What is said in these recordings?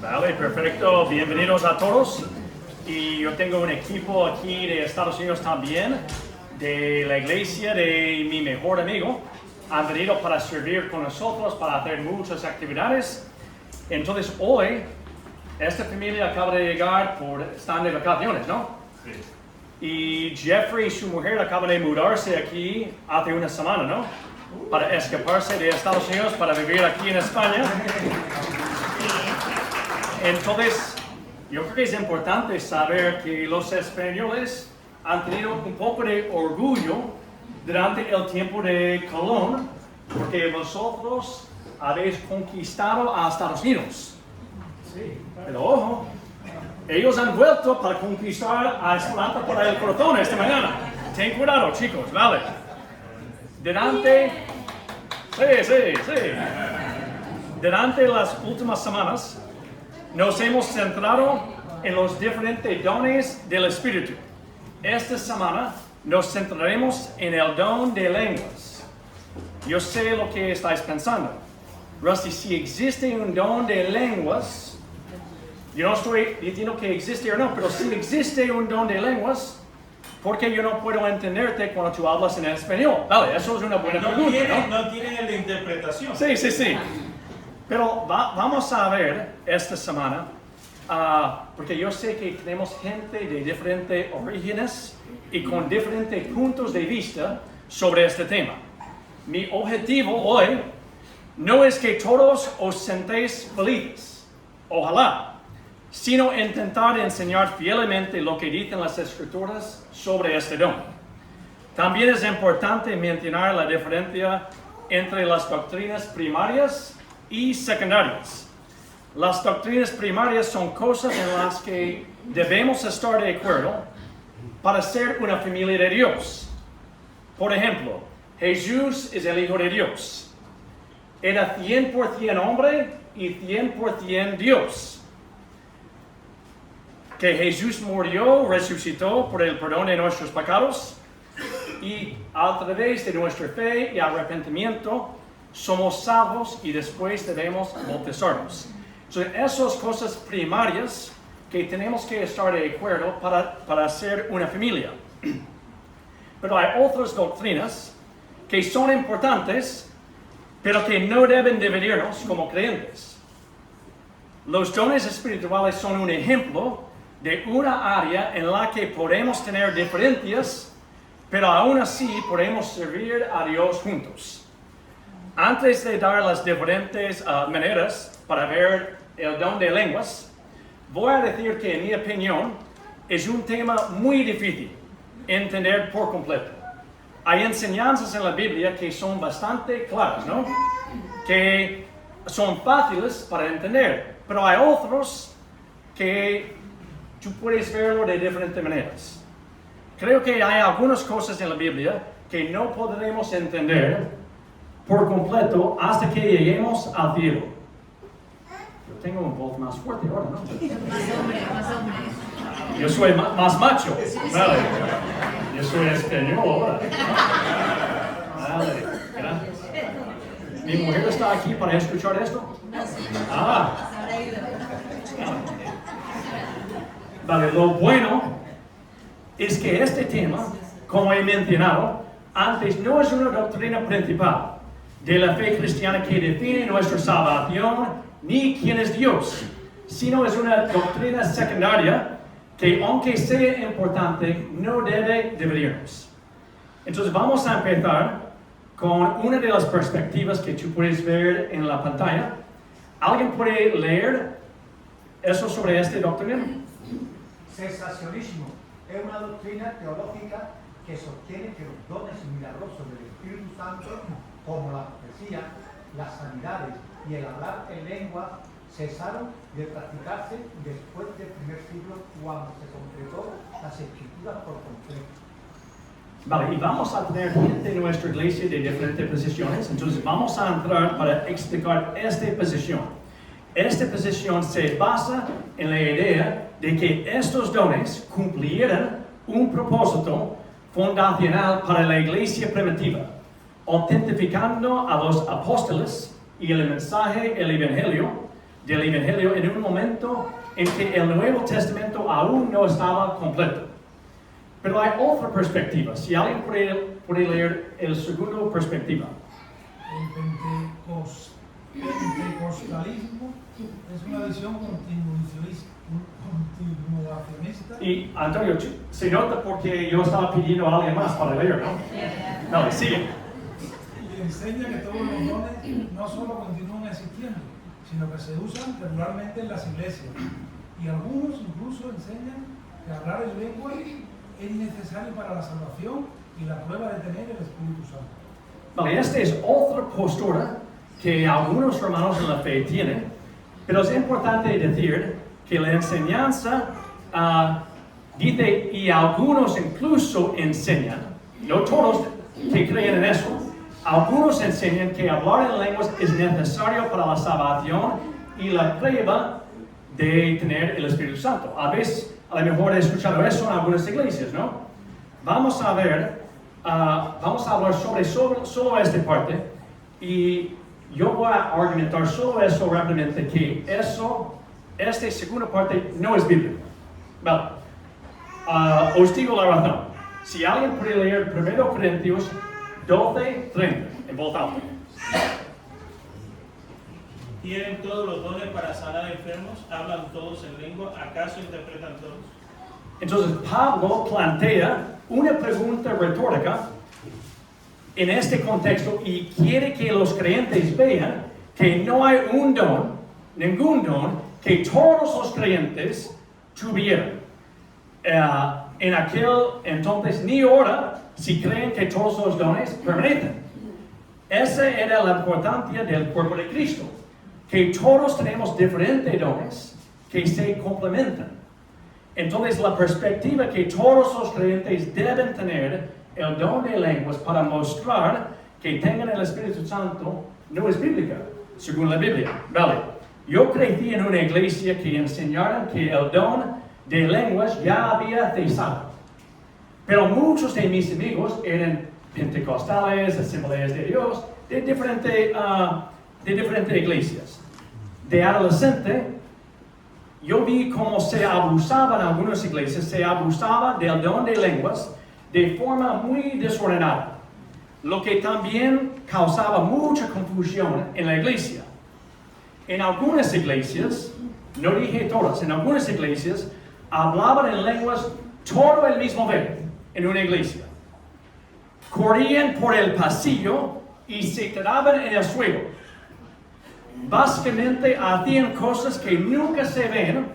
Vale, perfecto. Bienvenidos a todos. Y yo tengo un equipo aquí de Estados Unidos también, de la iglesia de mi mejor amigo. Han venido para servir con nosotros, para hacer muchas actividades. Entonces hoy, esta familia acaba de llegar están de vacaciones, ¿no? Sí. Y Jeffrey y su mujer acaban de mudarse aquí hace una semana, ¿no? Para escaparse de Estados Unidos, para vivir aquí en España. Entonces, yo creo que es importante saber que los españoles han tenido un poco de orgullo durante el tiempo de Colón, porque vosotros habéis conquistado a Estados Unidos. Sí. Pero ojo, ellos han vuelto para conquistar a Esperanza para el corazón esta mañana. Ten cuidado, chicos, ¿vale? Durante las últimas semanas, nos hemos centrado en los diferentes dones del Espíritu. Esta semana nos centraremos en el don de lenguas. Yo sé lo que estáis pensando. Rusty, si existe un don de lenguas, yo no estoy diciendo que existe o no, pero si existe un don de lenguas, ¿por qué yo no puedo entenderte cuando tú hablas en español? Vale, eso es una buena pregunta, ¿no? No tienen el de interpretación. Sí. Pero vamos a ver esta semana, porque yo sé que tenemos gente de diferentes orígenes y con diferentes puntos de vista sobre este tema. Mi objetivo hoy no es que todos os sentéis felices, ojalá, sino intentar enseñar fielmente lo que dicen las Escrituras sobre este don. También es importante mencionar la diferencia entre las doctrinas primarias y secundarias. Las doctrinas primarias son cosas en las que debemos estar de acuerdo para ser una familia de Dios. Por ejemplo, Jesús es el Hijo de Dios. Era 100% hombre y 100% Dios. Que Jesús murió, resucitó por el perdón de nuestros pecados y a través de nuestra fe y arrepentimiento somos salvos y después debemos bautizarnos. Son esas cosas primarias que tenemos que estar de acuerdo para ser una familia. Pero hay otras doctrinas que son importantes, pero que no deben dividirnos como creyentes. Los dones espirituales son un ejemplo de una área en la que podemos tener diferencias, pero aún así podemos servir a Dios juntos. Antes de dar las diferentes maneras para ver el don de lenguas, voy a decir que en mi opinión es un tema muy difícil entender por completo. Hay enseñanzas en la Biblia que son bastante claras, ¿no? Que son fáciles para entender, pero hay otros que tú puedes verlo de diferentes maneras. Creo que hay algunas cosas en la Biblia que no podremos entender por completo hasta que lleguemos al cielo. Yo tengo un voz más fuerte ahora, ¿no? Más hombre. Yo soy más macho. Vale. Yo soy español ahora. Vale, gracias. ¿Mi mujer está aquí para escuchar esto? Vale, lo bueno es que este tema, como he mencionado antes, no es una doctrina principal de la fe cristiana que define nuestra salvación ni quién es Dios, sino es una doctrina secundaria que, aunque sea importante, no debe dividirnos. Entonces vamos a empezar con una de las perspectivas que tú puedes ver en la pantalla. ¿Alguien puede leer eso sobre esta doctrina? Cesacionismo es una doctrina teológica que sostiene que los dones milagrosos del Espíritu Santo, como la profecía, las sanidades y el hablar en lengua, cesaron de practicarse después del primer siglo, cuando se completó las Escrituras por completo. Vale, y vamos a tener gente en nuestra iglesia de diferentes posiciones, entonces vamos a entrar para explicar esta posición. Esta posición se basa en la idea de que estos dones cumplieran un propósito fundacional para la iglesia primitiva, autentificando a los apóstoles y el mensaje, el evangelio, del Evangelio en un momento en que el Nuevo Testamento aún no estaba completo. Pero hay otra perspectiva. Si alguien puede leer el segundo perspectiva. El pentecostalismo es una visión continuacionista. Y Antonio, se nota porque yo estaba pidiendo a alguien más para leer, ¿no? No, sigue. Y enseña que todos los dones no solo continúan existiendo, sino que se usan regularmente en las iglesias. Y algunos incluso enseñan que hablar en lengua es necesario para la salvación y la prueba de tener el Espíritu Santo. Vale, esta es otra postura que algunos hermanos en la fe tienen, pero es importante decir que la enseñanza dice, y algunos incluso enseñan, no todos que creen en eso, algunos enseñan que hablar en lenguas es necesario para la salvación y la prueba de tener el Espíritu Santo. A veces, a lo mejor he escuchado eso en algunas iglesias, ¿no? Vamos a ver, vamos a hablar sobre solo esta parte, y yo voy a argumentar solo eso rápidamente, que esta segunda parte no es bíblica. Vale. Os digo la razón. Si alguien puede leer 1 Corintios 12:30 en voz alta. Tienen todos los dones para sanar enfermos, hablan todos en lengua, ¿acaso interpretan todos? Entonces Pablo plantea una pregunta retórica en este contexto y quiere que los creyentes vean que no hay un don, ningún don, que todos los creyentes tuvieran. En aquel entonces ni ahora, si creen que todos los dones permanecen. Esa era la importancia del cuerpo de Cristo, que todos tenemos diferentes dones que se complementan. Entonces la perspectiva que todos los creyentes deben tener el don de lenguas para mostrar que tengan el Espíritu Santo no es bíblica, según la Biblia. Vale, yo crecí en una iglesia que enseñaron que el don de lenguas ya había cesado. Pero muchos de mis amigos eran pentecostales, asambleas de Dios, de diferentes iglesias. De adolescente, yo vi cómo se abusaba en algunas iglesias, se abusaba del don de lenguas de forma muy desordenada, lo que también causaba mucha confusión en la iglesia. En algunas iglesias, no dije todas, en algunas iglesias hablaban en lenguas todo el mismo vez en una iglesia. Corrían por el pasillo y se tiraban en el suelo. Básicamente hacían cosas que nunca se ven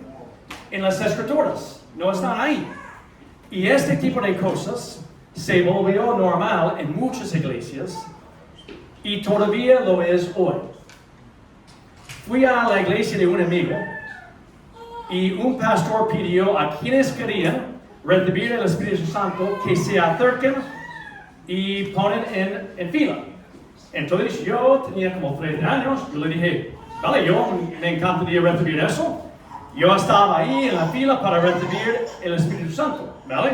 en las escrituras, no están ahí. Y este tipo de cosas se volvió normal en muchas iglesias y todavía lo es hoy. Fui a la iglesia de un amigo y un pastor pidió a quienes querían recibir el Espíritu Santo que se acerquen y ponen en fila. Entonces yo tenía como 13 años, yo le dije, vale, yo me encantaría recibir eso. Yo estaba ahí en la fila para recibir el Espíritu Santo, ¿vale?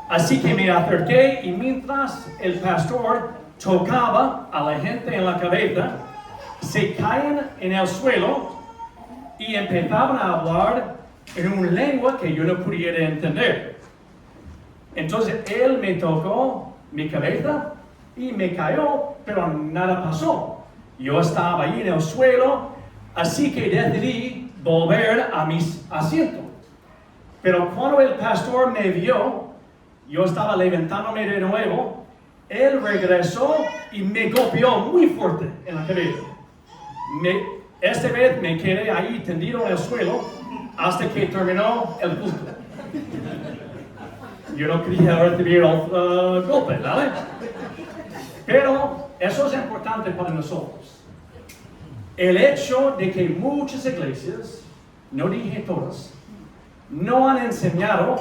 Así que me acerqué y mientras el pastor tocaba a la gente en la cabeza, se caían en el suelo y empezaban a hablar en una lengua que yo no pudiera entender. Entonces él me tocó mi cabeza y me cayó, pero nada pasó. Yo estaba ahí en el suelo, así que decidí volver a mi asiento. Pero cuando el pastor me vio, yo estaba levantándome de nuevo, él regresó y me golpeó muy fuerte en la cabeza. Esta vez me quedé ahí tendido en el suelo hasta que terminó el culto. Yo no quería recibir otro golpe, ¿vale? Pero eso es importante para nosotros. El hecho de que muchas iglesias, no dije todas, no han enseñado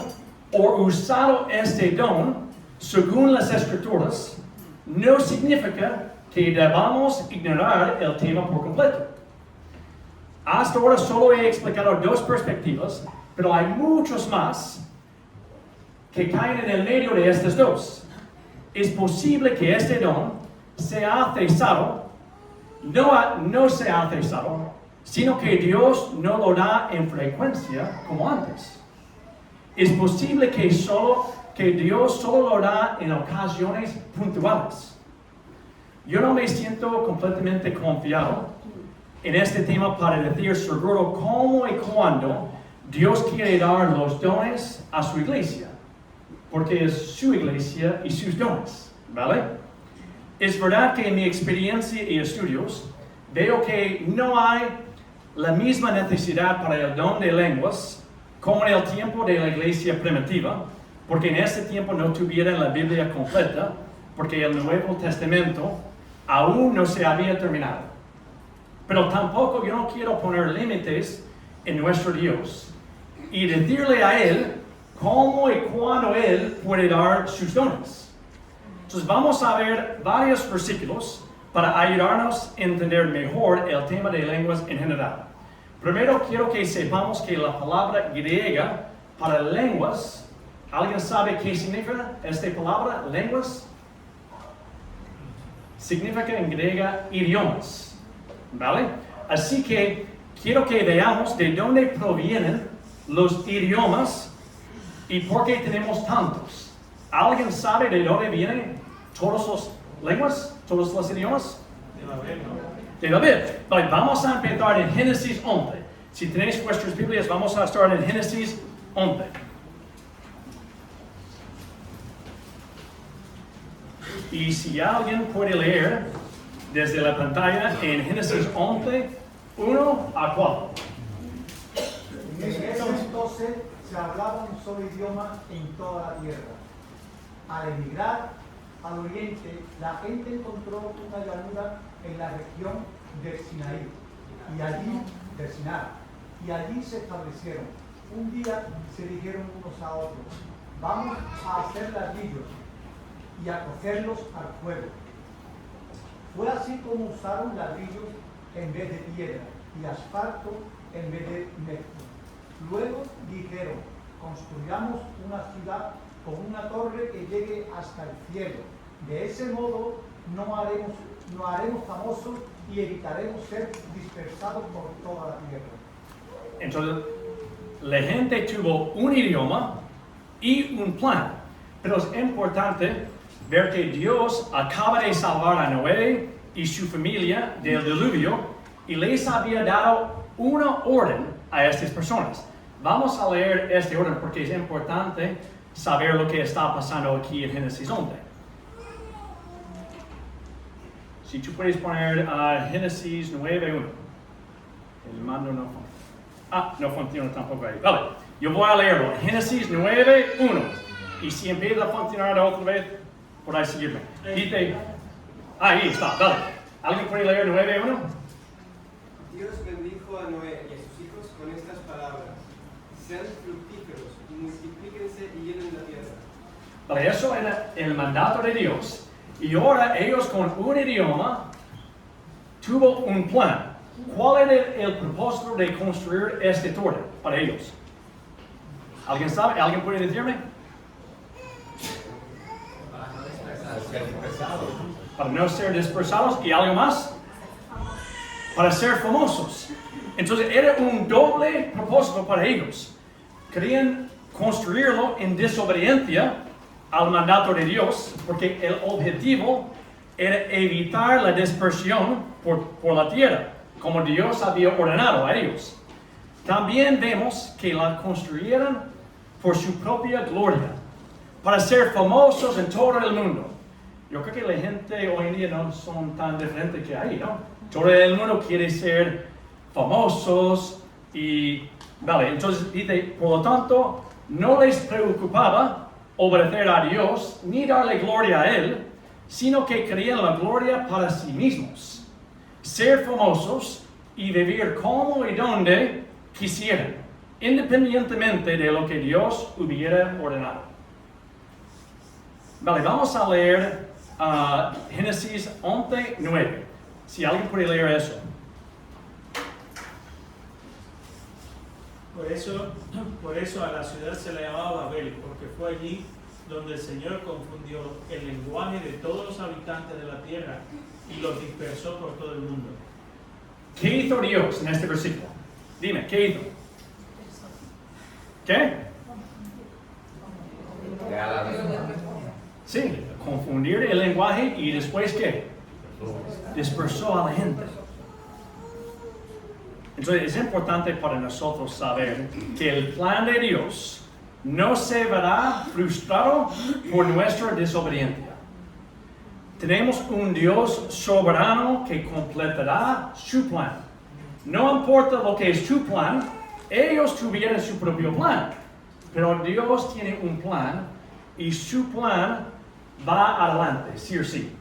o usado este don según las escrituras, no significa que debamos ignorar el tema por completo. Hasta ahora solo he explicado dos perspectivas, pero hay muchos más que caen en el medio de estas dos. Es posible que este don se ha cesado, no se ha cesado, sino que Dios no lo da en frecuencia como antes. Es posible que Dios solo lo da en ocasiones puntuales. Yo no me siento completamente confiado en este tema para decir seguro cómo y cuándo Dios quiere dar los dones a su iglesia, porque es su iglesia y sus dones, ¿vale? Es verdad que en mi experiencia y estudios veo que no hay la misma necesidad para el don de lenguas como en el tiempo de la iglesia primitiva, porque en ese tiempo no tuvieran la Biblia completa, porque el Nuevo Testamento aún no se había terminado. Pero tampoco yo no quiero poner límites en nuestro Dios y decirle a Él cómo y cuándo Él puede dar sus dones. Entonces vamos a ver varios versículos para ayudarnos a entender mejor el tema de lenguas en general. Primero quiero que sepamos que la palabra griega para lenguas, ¿alguien sabe qué significa esta palabra, lenguas? Significa en griega idiomas, ¿vale? Así que quiero que veamos de dónde provienen los idiomas y por qué tenemos tantos. ¿Alguien sabe de dónde vienen todas las lenguas, todos los idiomas? De Babel, ¿no? De David. Vale, vamos a empezar en Génesis 11. Si tenéis vuestras Biblias, vamos a estar en Génesis 11. Y si alguien puede leer desde la pantalla en Génesis 11, 1 a 4. En ese entonces se hablaba un solo idioma en toda la tierra. Al emigrar al oriente, la gente encontró una llanura en la región del Sinaí, y allí se establecieron. Un día se dijeron unos a otros: vamos a hacer ladrillos y a cocerlos al fuego. Fue así como usaron ladrillos en vez de piedra y asfalto en vez de mezcla. Luego dijeron: construyamos una ciudad con una torre que llegue hasta el cielo. De ese modo nos haremos famosos y evitaremos ser dispersados por toda la tierra. Entonces, la gente tuvo un idioma y un plan. Pero es importante ver que Dios acaba de salvar a Noé y su familia del diluvio y les había dado una orden a estas personas. Vamos a leer este orden porque es importante saber lo que está pasando aquí en Génesis 11. Si tú puedes poner Génesis 9:1. El mando no funciona. No funciona tampoco ahí. Vale, yo voy a leerlo. Génesis 9:1. Y si empieza a funcionar otra vez, podéis seguirme. Dice, ahí está, dale. ¿Alguien puede leer 9:1? Dios bendijo a Noé y a sus hijos con estas palabras: sean fructíferos y multiplíquense y llenen la tierra. Vale, eso era el mandato de Dios. Y ahora ellos con un idioma tuvo un plan. ¿Cuál era el propósito de construir este torre para ellos? ¿Alguien sabe? ¿Alguien puede decirme? Para no ser dispersados. ¿Y algo más? Para ser famosos. Entonces era un doble propósito para ellos. Querían construirlo en desobediencia al mandato de Dios, porque el objetivo era evitar la dispersión por la tierra, como Dios había ordenado a ellos. También vemos que la construyeron por su propia gloria, para ser famosos en todo el mundo. Yo creo que la gente hoy en día no son tan diferentes que ahí, ¿no? Todo el mundo quiere ser famosos y, vale, entonces dice, por lo tanto, no les preocupaba obedecer a Dios ni darle gloria a Él, sino que querían la gloria para sí mismos, ser famosos y vivir como y donde quisieran, independientemente de lo que Dios hubiera ordenado. Vale, vamos a leer Génesis 11:9. Si alguien puede leer eso. Por eso a la ciudad se la llamaba Babel, porque fue allí donde el Señor confundió el lenguaje de todos los habitantes de la tierra y los dispersó por todo el mundo. ¿Qué hizo Dios en este versículo? Dime, ¿qué hizo? ¿Qué? Sí, confundir el lenguaje y después ¿qué? Dispersó a la gente. Entonces es importante para nosotros saber que el plan de Dios no se verá frustrado por nuestra desobediencia. Tenemos un Dios soberano que completará su plan. No importa lo que es tu plan, ellos tuvieron su propio plan. Pero Dios tiene un plan y su plan va adelante, sí o sí.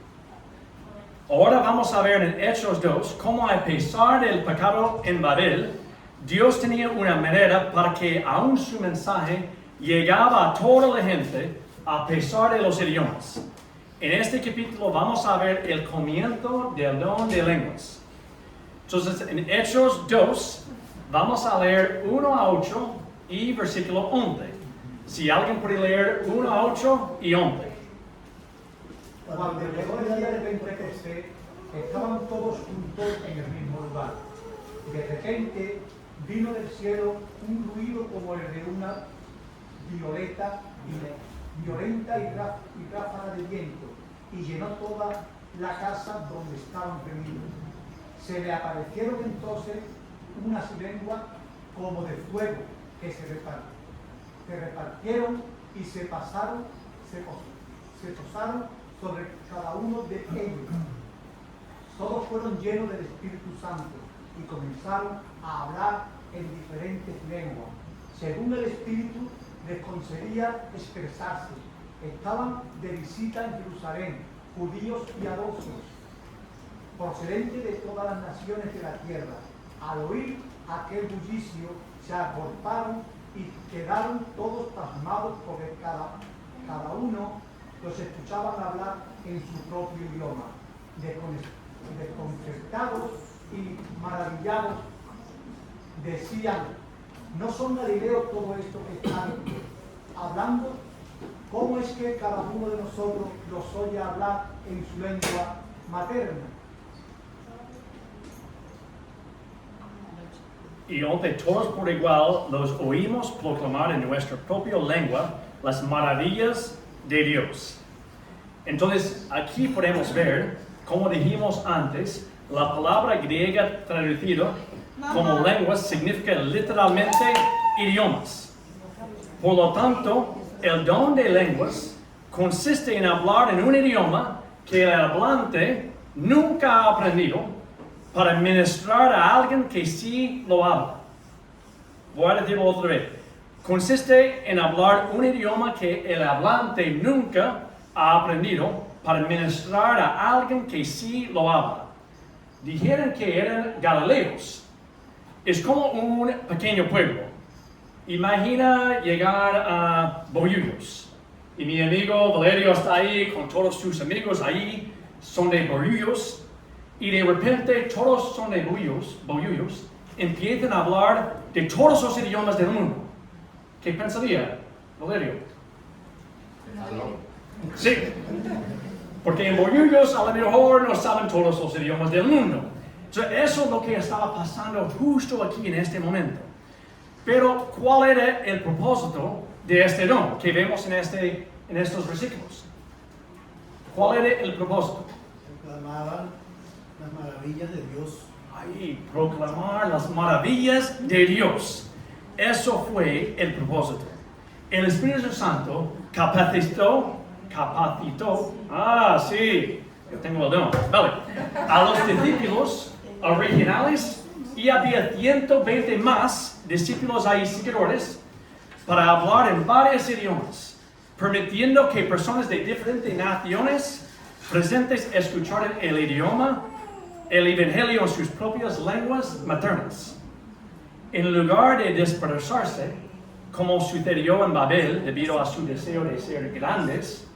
Ahora vamos a ver en Hechos 2 cómo a pesar del pecado en Babel, Dios tenía una manera para que aún su mensaje llegaba a toda la gente a pesar de los idiomas. En este capítulo vamos a ver el comienzo del don de lenguas. Entonces en Hechos 2 vamos a leer 1 a 8 y versículo 11. Si alguien puede leer 1 a 8 y 11. Cuando llegó el día de Pentecostés, estaban todos juntos en el mismo lugar. De repente vino del cielo un ruido como el de una violenta y ráfaga de viento, y llenó toda la casa donde estaban reunidos. Se le aparecieron entonces unas lenguas como de fuego que se repartieron y se posaron sobre cada uno de ellos. Todos fueron llenos del Espíritu Santo y comenzaron a hablar en diferentes lenguas, según el Espíritu les concedía expresarse. Estaban de visita en Jerusalén, judíos y piadosos, procedentes de todas las naciones de la tierra. Al oír aquel bullicio, se agolparon y quedaron todos pasmados porque cada uno los escuchaban hablar en su propio idioma. Desconcertados y maravillados, decían: ¿no son galileos todo esto que están hablando? ¿Cómo es que cada uno de nosotros los oye hablar en su lengua materna? Y aunque todos por igual los oímos proclamar en nuestra propia lengua las maravillas de Dios. Entonces aquí podemos ver, como dijimos antes, la palabra griega traducida como lenguas significa literalmente idiomas. Por lo tanto, el don de lenguas consiste en hablar en un idioma que el hablante nunca ha aprendido para ministrar a alguien que sí lo habla. Voy a decirlo otra vez. Consiste en hablar un idioma que el hablante nunca ha aprendido para ministrar a alguien que sí lo habla. Dijeron que eran galileos. Es como un pequeño pueblo. Imagina llegar a Bollullos. Y mi amigo Valerio está ahí con todos sus amigos ahí, son de Bollullos. Y de repente todos son de Bollullos, empiezan a hablar de todos los idiomas del mundo. ¿Qué pensaría, Valerio? Sí, porque en Bollullos a lo mejor no saben todos los idiomas del mundo. Entonces, eso es lo que estaba pasando justo aquí en este momento. Pero, ¿cuál era el propósito de este don que vemos en estos versículos? ¿Cuál era el propósito? Proclamaban las maravillas de Dios. Ahí, proclamar las maravillas de Dios. Eso fue el propósito. El Espíritu Santo capacitó, sí, yo tengo el don, vale, a los discípulos originales, y había 120 más discípulos ahí seguidores para hablar en varios idiomas, permitiendo que personas de diferentes naciones presentes escucharan el idioma, el evangelio en sus propias lenguas maternas. En lugar de dispersarse, como sucedió en Babel debido a su deseo de ser grandes,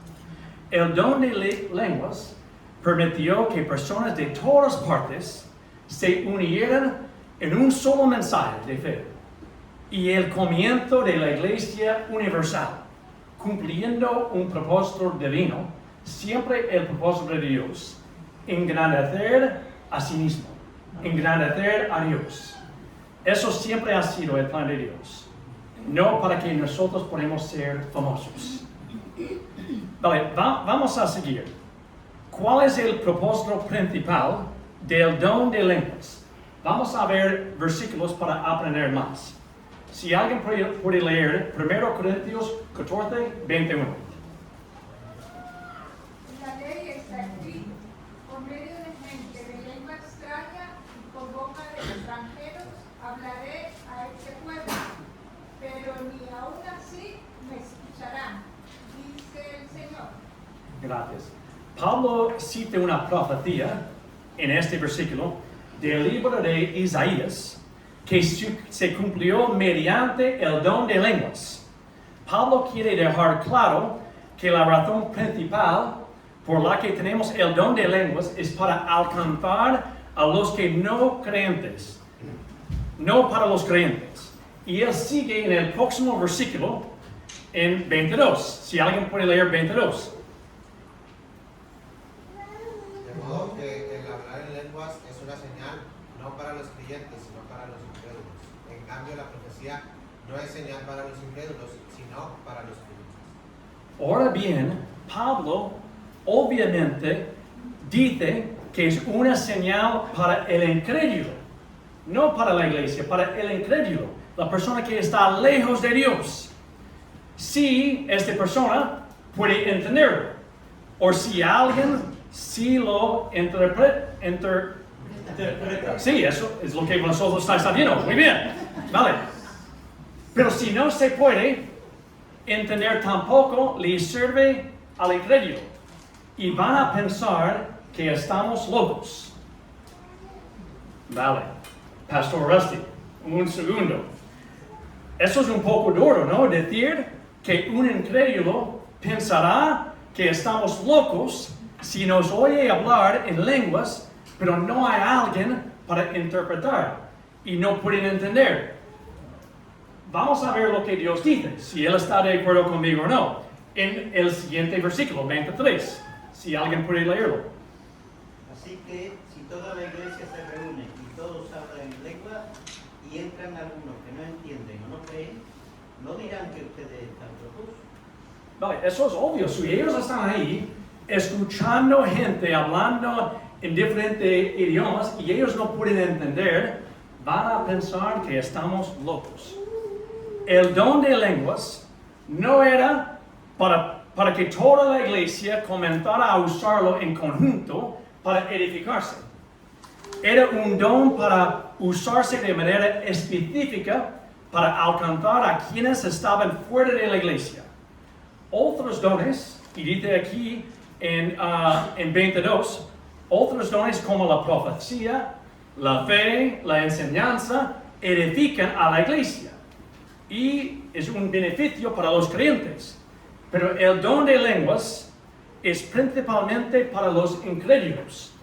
el don de lenguas permitió que personas de todas partes se unieran en un solo mensaje de fe y el comienzo de la Iglesia universal, cumpliendo un propósito divino, siempre el propósito de Dios, engrandecer a sí mismo. engrandecer a Dios. Eso siempre ha sido el plan de Dios. No para que nosotros podamos ser famosos. Vale, vamos a seguir. ¿Cuál es el propósito principal del don de lenguas? Vamos a ver versículos para aprender más. Si alguien puede leer 1 Corintios 14, 21. La ley está escrita por medio de gente de lengua extraña y por boca de extranjeros hablaré a este pueblo, pero ni aún así me escucharán, dice el Señor. Gracias. Pablo cita una profecía en este versículo del libro de Isaías que se cumplió mediante el don de lenguas. Pablo quiere dejar claro que la razón principal por la que tenemos el don de lenguas es para alcanzar a los que no creyentes, no para los creyentes. Y él sigue en el próximo versículo, en 22. Si alguien puede leer 22. De modo que el hablar en lenguas es una señal no para los creyentes, sino para los incrédulos. En cambio, la profecía no es señal para los incrédulos, sino para los creyentes. Ahora bien, Pablo obviamente dice que es una señal para el incrédulo, no para la iglesia, para el incrédulo, la persona que está lejos de Dios. Si esta persona puede entenderlo, o si alguien sí lo interpreta. Sí, eso es lo que vosotros estáis sabiendo. Muy bien, vale. Pero si no se puede entender tampoco, le sirve al incrédulo. Y van a pensar que estamos locos. Vale, Pastor Rusty, un segundo. Eso es un poco duro, ¿no? Decir que un incrédulo pensará que estamos locos si nos oye hablar en lenguas, pero no hay alguien para interpretar y no pueden entender. Vamos a ver lo que Dios dice, si Él está de acuerdo conmigo o no, en el siguiente versículo, 23. Si alguien puede leerlo. Así que si toda la iglesia se reúne y todos hablan en lengua y entran algunos que no entienden o no creen, no dirán que ustedes están locos. Vale, eso es obvio. Si ellos están ahí escuchando gente hablando en diferentes idiomas y ellos no pueden entender, van a pensar que estamos locos. El don de lenguas no era para que toda la iglesia comenzara a usarlo en conjunto para edificarse. Era un don para usarse de manera específica para alcanzar a quienes estaban fuera de la iglesia. Otros dones, y dice aquí en 22, otros dones como la profecía, la fe, la enseñanza, edifican a la iglesia. Y es un beneficio para los creyentes. Pero el don de lenguas es principalmente para los incrédulos.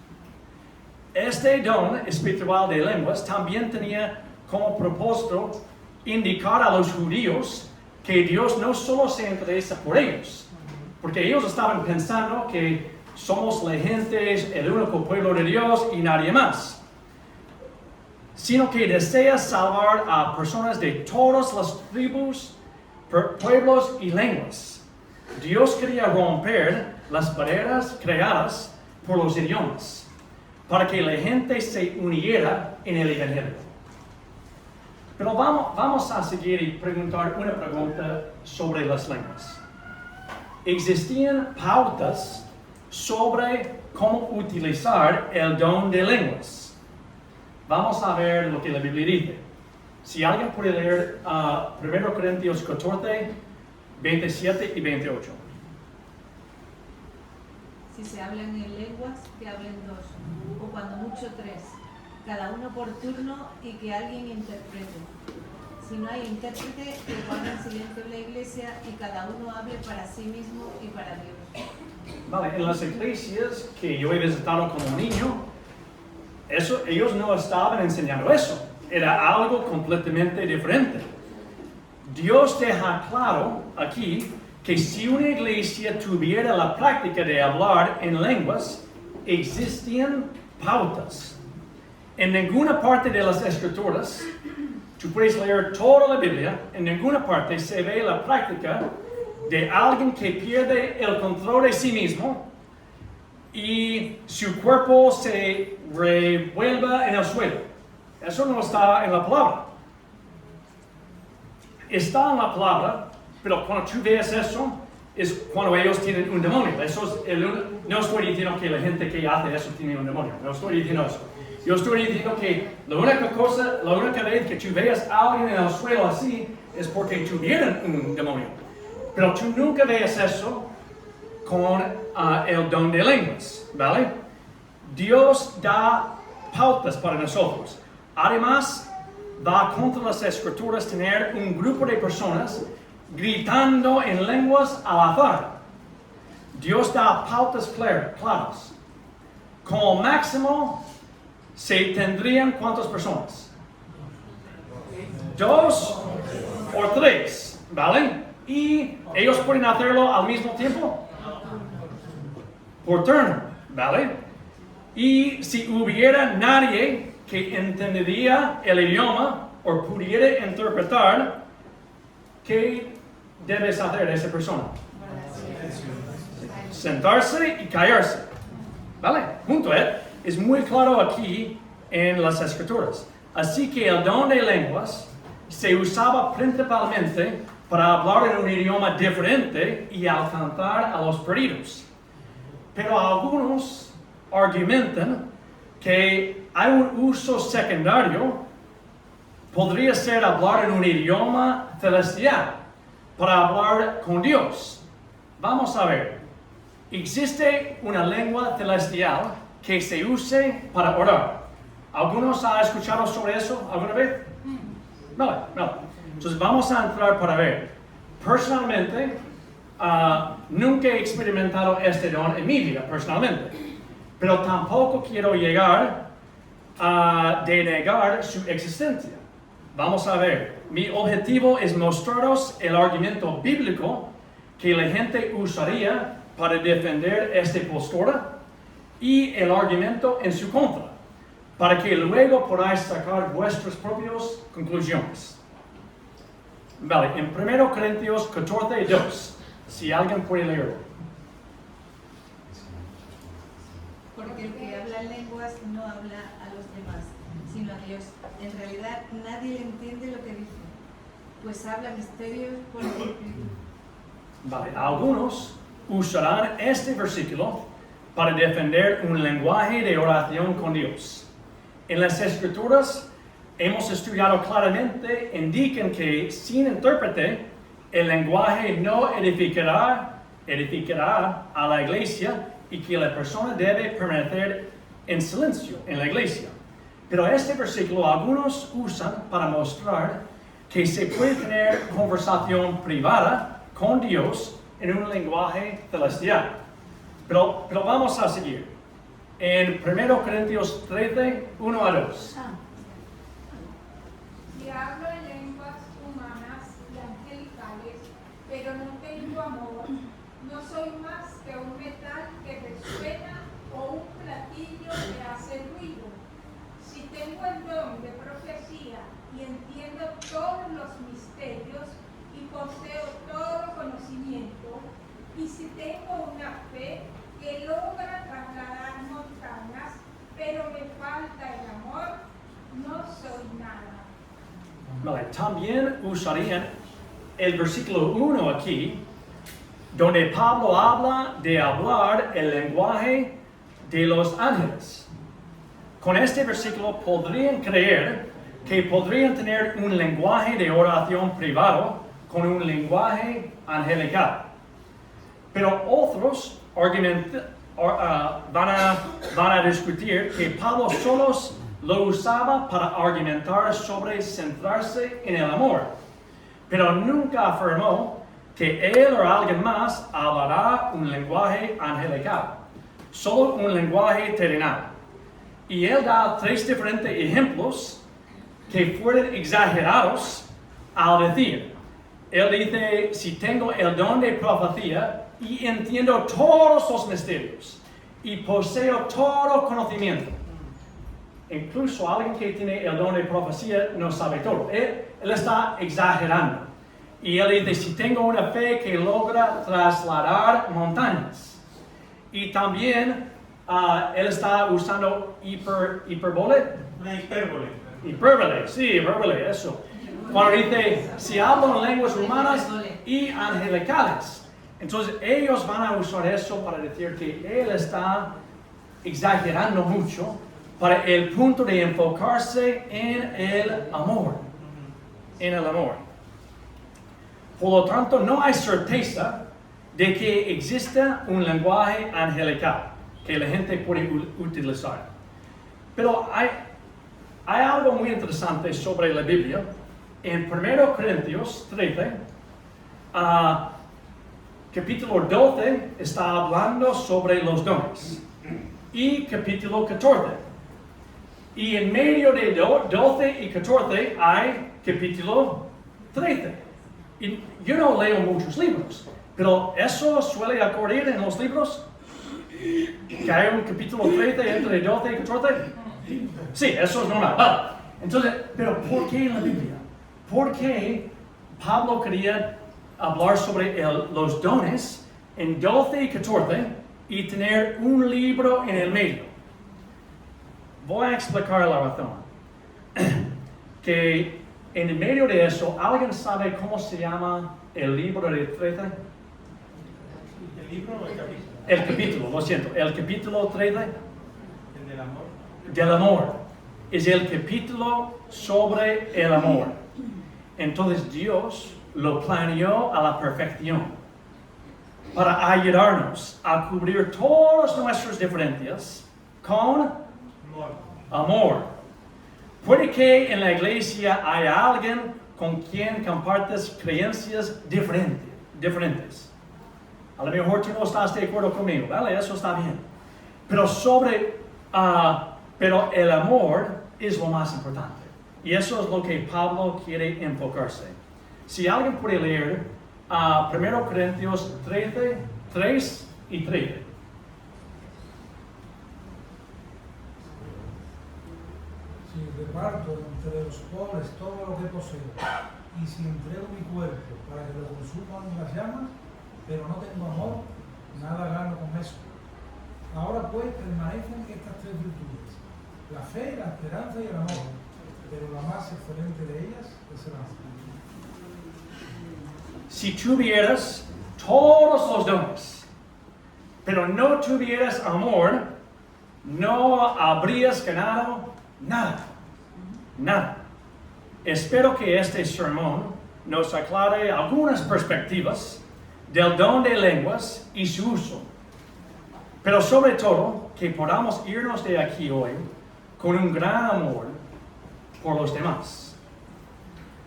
Este don espiritual de lenguas también tenía como propósito indicar a los judíos que Dios no solo se interesa por ellos, porque ellos estaban pensando que somos la gente, el único pueblo de Dios y nadie más, sino que desea salvar a personas de todas las tribus, pueblos y lenguas. Dios quería romper las barreras creadas por los idiomas, para que la gente se uniera en el Evangelio. Pero vamos a seguir y preguntar una pregunta sobre las lenguas. ¿Existían pautas sobre cómo utilizar el don de lenguas? Vamos a ver lo que la Biblia dice. Si alguien puede leer 1 Corintios 14, 27 y 28. Si se hablan en lenguas, que hablen dos, o cuando mucho tres, cada uno por turno y que alguien interprete. Si no hay intérprete, que guarden silencio en la iglesia y cada uno hable para sí mismo y para Dios. Vale, en las iglesias que yo he visitado como niño, ellos no estaban enseñando eso. Era algo completamente diferente. Dios deja claro aquí que si una iglesia tuviera la práctica de hablar en lenguas, existían pautas. En ninguna parte de las Escrituras, tú puedes leer toda la Biblia, en ninguna parte se ve la práctica de alguien que pierde el control de sí mismo y su cuerpo se revuelva en el suelo. Eso no está en la palabra. Está en la palabra, pero cuando tú ves eso, es cuando ellos tienen un demonio. No estoy diciendo que la gente que hace eso tiene un demonio. No estoy diciendo eso. Yo estoy diciendo que la única vez que tú veas a alguien en el suelo así es porque tuvieron un demonio. Pero tú nunca ves eso con el don de lenguas, ¿vale? Dios da pautas para nosotros. Además, va contra las Escrituras tener un grupo de personas gritando en lenguas al azar. Dios da pautas claras. Como máximo, se tendrían ¿cuántas personas? 2 o 3, ¿vale? Y ellos pueden hacerlo al mismo tiempo. Por turno, ¿vale? Y si hubiera nadie que entendería el idioma o pudiera interpretar, ¿qué debes hacer de esa persona? Sentarse y callarse. ¿Vale? Punto, ¿eh? Es muy claro aquí en las Escrituras. Así que el don de lenguas se usaba principalmente para hablar en un idioma diferente y alcanzar a los perdidos. Pero algunos argumentan que hay un uso secundario, podría ser hablar en un idioma celestial, para hablar con Dios. Vamos a ver, existe una lengua celestial que se use para orar. ¿Algunos han escuchado sobre eso alguna vez? Vale. Entonces vamos a entrar para ver. Personalmente, nunca he experimentado este don en mi vida, personalmente. Pero tampoco quiero llegar a denegar su existencia. Vamos a ver. Mi objetivo es mostraros el argumento bíblico que la gente usaría para defender esta postura y el argumento en su contra, para que luego podáis sacar vuestras propias conclusiones. Vale, en 1 Corintios 14:2, si alguien puede leerlo. Porque el que habla en lenguas no habla a los demás, sino a Dios. En realidad nadie le entiende lo que dice, pues habla misterios por el Espíritu. Vale, algunos usarán este versículo para defender un lenguaje de oración con Dios. En las Escrituras hemos estudiado claramente, indican que sin intérprete el lenguaje no edificará a la iglesia y que la persona debe permanecer en silencio en la iglesia. Pero este versículo algunos usan para mostrar que se puede tener conversación privada con Dios en un lenguaje celestial. Pero vamos a seguir. En 1 Corintios 13, 1 a 2. Si hablo en lenguas humanas y angelicales, pero no tengo amor, no soy más que un metal que resuena o un platillo que hace ruido. Si tengo el don de profecía y entiendo todos los misterios y poseo todo conocimiento, y si tengo una fe que logra trasladar montañas, pero me falta el amor, no soy nada. Vale, también usarían el versículo 1 aquí, donde Pablo habla de hablar el lenguaje de los ángeles. Con este versículo podrían creer que podrían tener un lenguaje de oración privado con un lenguaje angelical. Pero otros van a discutir que Pablo solo lo usaba para argumentar sobre centrarse en el amor, pero nunca afirmó que él o alguien más hablará un lenguaje angelical, solo un lenguaje terrenal. Y él da 3 diferentes ejemplos que fueron exagerados al decir. Él dice, si tengo el don de profecía y entiendo todos los misterios y poseo todo conocimiento. incluso alguien que tiene el don de profecía no sabe todo. Él está exagerando. Y él dice, si tengo una fe que logra trasladar montañas. Y también él está usando hiperbole. Una hipérbole. Hipérbole, sí, hipérbole, eso. Cuando dice, si hablo en lenguas humanas y angelicales. Entonces ellos van a usar eso para decir que él está exagerando mucho para el punto de enfocarse en el amor. En el amor. Por lo tanto, no hay certeza de que exista un lenguaje angelical que la gente puede utilizar. Pero hay algo muy interesante sobre la Biblia. En 1 Corintios 13, capítulo 12 está hablando sobre los dones. Y capítulo 14. Y en medio de 12 y 14 hay capítulo 13. Y yo no leo muchos libros, pero ¿eso suele ocurrir en los libros? ¿Que hay un capítulo 13 entre 12 y 14? Sí, eso es normal. Entonces, ¿pero por qué en la Biblia? ¿Por qué Pablo quería hablar sobre los dones en 12 y 14 y tener un libro en el medio? Voy a explicar la razón. Que en el medio de eso, ¿alguien sabe cómo se llama el libro de 13? ¿El libro o el capítulo? El capítulo, lo siento. El capítulo 13 El del amor. del amor. Es el capítulo sobre el amor. Entonces Dios lo planeó a la perfección para ayudarnos a cubrir todas nuestras diferencias con amor. Puede que en la iglesia haya alguien con quien compartes creencias diferentes. A lo mejor tú no estás de acuerdo conmigo, ¿vale? Eso está bien. Pero el amor es lo más importante. Y eso es lo que Pablo quiere enfocarse. Si alguien puede leer 1 Corintios 13, 3 y 13. Si reparto entre los pobres todo lo que poseo, y si entrego mi cuerpo para que lo consuman las llamas, pero no tengo amor, nada gano con eso. Ahora pues permanecen estas tres virtudes: la fe, la esperanza y el amor, pero la más excelente de ellas es el amor. Si tuvieras todos los dones, pero no tuvieras amor, no habrías ganado nada. Nada. Espero que este sermón nos aclare algunas perspectivas del don de lenguas y su uso. Pero sobre todo, que podamos irnos de aquí hoy con un gran amor por los demás.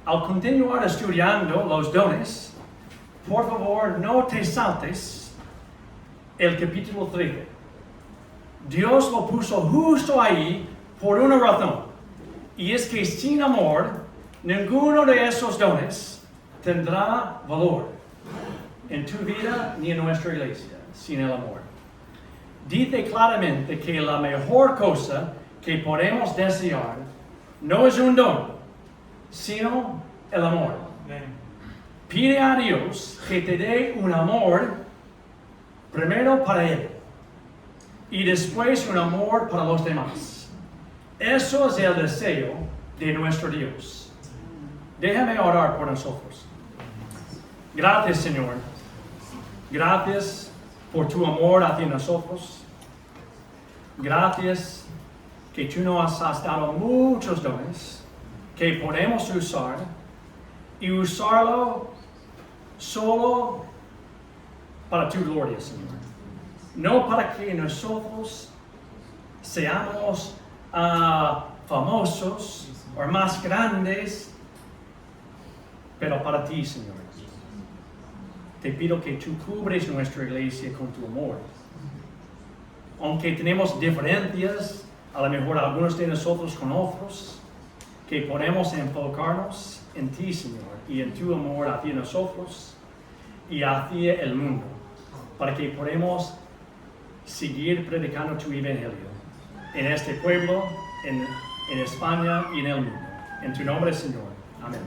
Al continuar estudiando los dones, por favor, no te saltes el capítulo 13. Dios lo puso justo ahí por una razón. Y es que sin amor, ninguno de esos dones tendrá valor en tu vida ni en nuestra iglesia, sin el amor. Dice claramente que la mejor cosa que podemos desear no es un don, sino el amor. Pide a Dios que te dé un amor primero para Él y después un amor para los demás. Eso es el deseo de nuestro Dios. Déjame orar por nosotros. Gracias, Señor. Gracias por tu amor hacia nosotros. Gracias que tú nos has dado muchos dones que podemos usar y usarlo solo para tu gloria, Señor. No para que nosotros seamos famosos o más grandes, pero para ti, Señor. Te pido que tú cubres nuestra iglesia con tu amor. Aunque tenemos diferencias, a lo mejor algunos de nosotros con otros, que podemos enfocarnos en ti, Señor, y en tu amor hacia nosotros y hacia el mundo, para que podamos seguir predicando tu evangelio en este pueblo, en España y en el mundo. En tu nombre, Señor. Amén.